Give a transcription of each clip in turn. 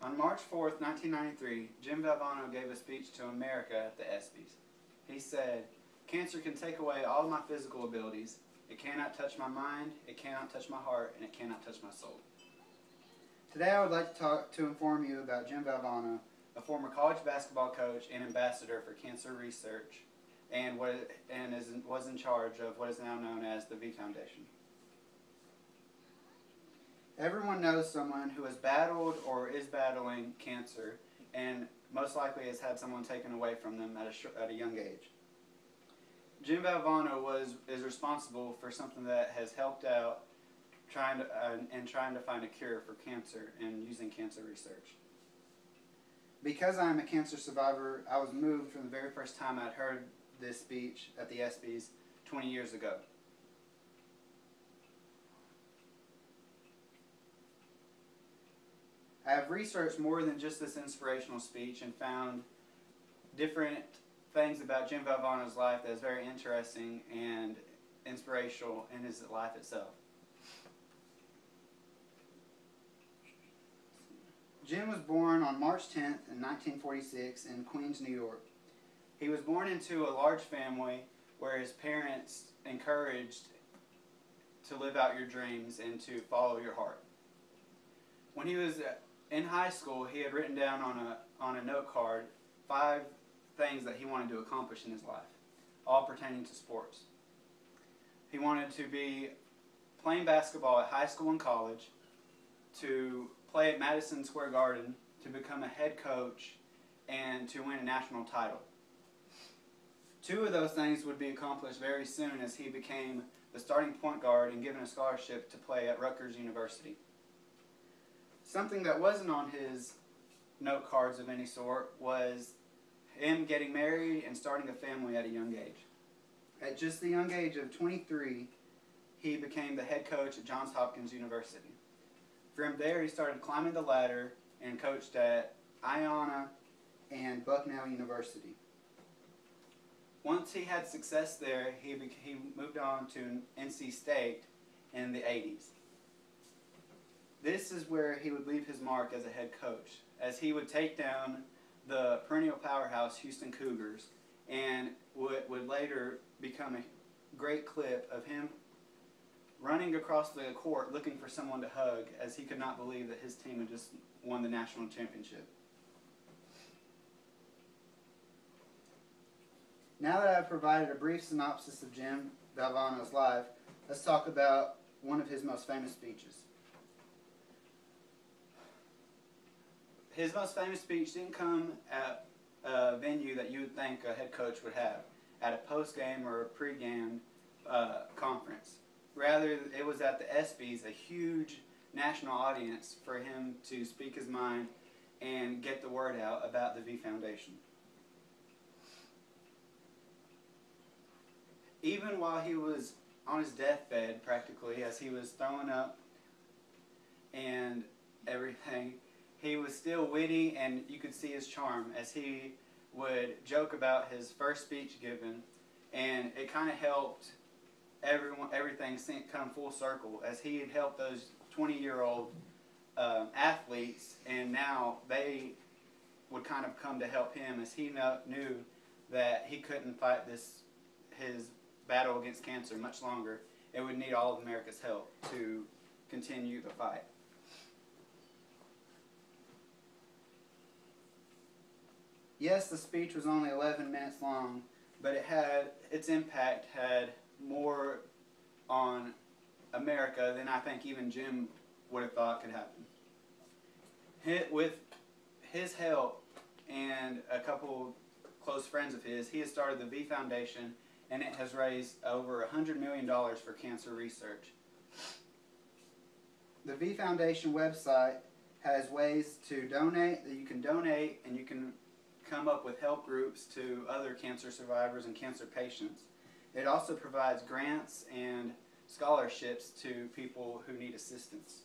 On March 4th, 1993, Jim Valvano gave a speech to America at the ESPYs. He said, "Cancer can take away all of my physical abilities. It cannot touch my mind, it cannot touch my heart, and it cannot touch my soul." Today I would like to inform you about Jim Valvano, a former college basketball coach and ambassador for cancer research, and was in charge of what is now known as the V Foundation. Everyone knows someone who has battled or is battling cancer, and most likely has had someone taken away from them at a young age. Jim Valvano is responsible for something that has helped out trying to find a cure for cancer and using cancer research. Because I am a cancer survivor, I was moved from the very first time I'd heard this speech at the ESPYs 20 years ago. I have researched more than just this inspirational speech and found different things about Jim Valvano's life that is very interesting and inspirational in his life itself. Jim was born on March 10th in 1946 in Queens, New York. He was born into a large family where his parents encouraged to live out your dreams and to follow your heart. When he was in high school, he had written down on a note card 5 things that he wanted to accomplish in his life, all pertaining to sports. He wanted to be playing basketball at high school and college, to play at Madison Square Garden, to become a head coach, and to win a national title. 2 of those things would be accomplished very soon as he became the starting point guard and given a scholarship to play at Rutgers University. Something that wasn't on his note cards of any sort was him getting married and starting a family at a young age. At just the young age of 23, he became the head coach at Johns Hopkins University. From there, he started climbing the ladder and coached at Iona and Bucknell University. Once he had success there, he moved on to NC State in the 80s. This is where he would leave his mark as a head coach, as he would take down the perennial powerhouse Houston Cougars, and would later become a great clip of him running across the court looking for someone to hug, as he could not believe that his team had just won the national championship. Now that I've provided a brief synopsis of Jim Valvano's life, let's talk about one of his most famous speeches. His most famous speech didn't come at a venue that you would think a head coach would have, at a post-game or a pre-game conference. Rather, it was at the ESPYs, a huge national audience, for him to speak his mind and get the word out about the V Foundation. Even while he was on his deathbed, practically, as he was throwing up and everything, he was still witty, and you could see his charm as he would joke about his first speech given, and it kind of helped everything come full circle, as he had helped those 20-year-old athletes, and now they would kind of come to help him, as he knew that he couldn't fight his battle against cancer much longer. It would need all of America's help to continue the fight. Yes, the speech was only 11 minutes long, but its impact had more on America than I think even Jim would have thought could happen. With his help and a couple close friends of his, he has started the V Foundation, and it has raised over $100 million for cancer research. The V Foundation website has ways to donate, that you can donate, and you can come up with help groups to other cancer survivors and cancer patients. It also provides grants and scholarships to people who need assistance.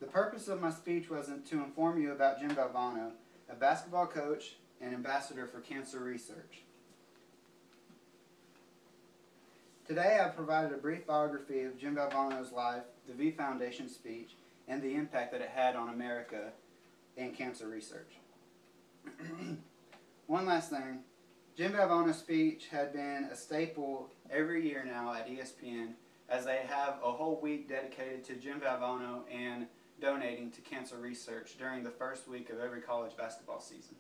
The purpose of my speech wasn't to inform you about Jim Valvano, a basketball coach and ambassador for cancer research. Today I've provided a brief biography of Jim Valvano's life, the V Foundation speech, and the impact that it had on America in cancer research. One last thing. Jim Valvano's speech had been a staple every year now at ESPN, as they have a whole week dedicated to Jim Valvano and donating to cancer research during the first week of every college basketball season.